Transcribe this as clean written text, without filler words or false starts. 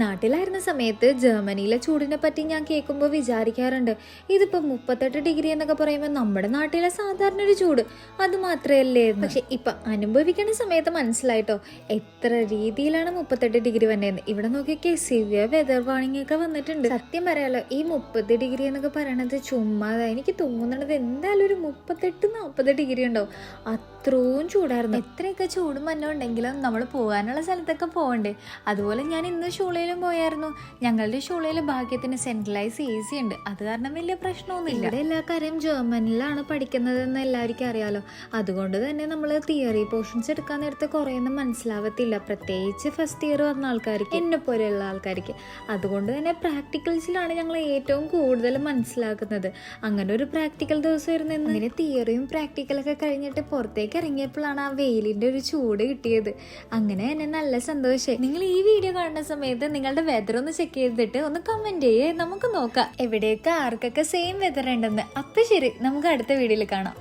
നാട്ടിലായിരുന്ന സമയത്ത് ജർമ്മനിയിലെ ചൂടിനെ പറ്റി ഞാൻ കേൾക്കുമ്പോൾ വിചാരിക്കാറുണ്ട്, ഇതിപ്പോൾ 38 ഡിഗ്രി എന്നൊക്കെ പറയുമ്പോൾ നമ്മുടെ നാട്ടിലെ സാധാരണ ഒരു ചൂട് അത് മാത്രമല്ലേ. പക്ഷെ ഇപ്പം അനുഭവിക്കുന്ന സമയത്ത് മനസ്സിലായിട്ടോ എത്ര രീതിയിലാണ് 38 ഡിഗ്രി വന്നതെന്ന്. ഇവിടെ നോക്കിയൊക്കെ സിവിയർ വെതർ വാർണിംഗ് ഒക്കെ വന്നിട്ടുണ്ട്. സത്യം പറയാലോ, ഈ 30 ഡിഗ്രി എന്നൊക്കെ പറയണത് ചുമ്മാതാ. എനിക്ക് തോന്നണത് എന്തായാലും ഒരു 38-40 ഡിഗ്രി ഉണ്ടാവും. അത്രയും ചൂടായിരുന്നു. എത്രയൊക്കെ ചൂടും മഞ്ഞും ഉണ്ടെങ്കിലും നമ്മൾ പോകാനുള്ള സ്ഥലത്തൊക്കെ പോകണ്ടേ. അതുപോലെ ഞാൻ ഇന്ന് ഷൂളയിലും പോയായിരുന്നു. ഞങ്ങളുടെ ഷൂളയിൽ ഭാഗ്യത്തിന് സെൻട്രലൈസ് AC ഉണ്ട്. അത് കാരണം വലിയ പ്രശ്നമൊന്നുമില്ല. ഇവിടെ എല്ലാ കാര്യം ജർമ്മനിലാണ് പഠിക്കുന്നതെന്ന് എല്ലാവർക്കും അറിയാലോ. അതുകൊണ്ട് തന്നെ നമ്മൾ തിയറി പോർഷൻസ് എടുക്കാൻ നേരത്തെ കുറേയൊന്നും മനസ്സിലാവത്തില്ല, പ്രത്യേകിച്ച് ഫസ്റ്റ് ഇയർ വന്ന ആൾക്കാർക്ക്, എന്നെ പോലെയുള്ള ആൾക്കാർക്ക്. അതുകൊണ്ട് തന്നെ പ്രാക്ടിക്കൽസിലാണ് ഞങ്ങൾ ഏറ്റവും കൂടുതൽ മനസ്സിലാക്കുന്നത്. അങ്ങനെ ഒരു പ്രാക്ടിക്കൽ ദിവസമായിരുന്നു ഇന്ന്. ഇങ്ങനെ തിയറിയും പ്രാക്ടിക്കലൊക്കെ കഴിഞ്ഞിട്ട് പുറത്തേക്ക് ഇറങ്ങിയപ്പോഴാണ് ആ വെയിലിന്റെ ഒരു ചൂട് കിട്ടിയത്. അങ്ങനെ തന്നെ നല്ല സന്തോഷമായി. നിങ്ങൾ ഈ വീഡിയോ കാണുന്ന സമയത്ത് നിങ്ങളുടെ വെതർ ഒന്ന് ചെക്ക് ചെയ്തിട്ട് ഒന്ന് കമന്റ് ചെയ്യേ, നമുക്ക് നോക്കാം എവിടെയൊക്കെ ആർക്കൊക്കെ സെയിം വെതർ ഉണ്ടെന്ന്. അപ്പൊ ശരി, നമുക്ക് അടുത്ത വീഡിയോയിൽ കാണാം.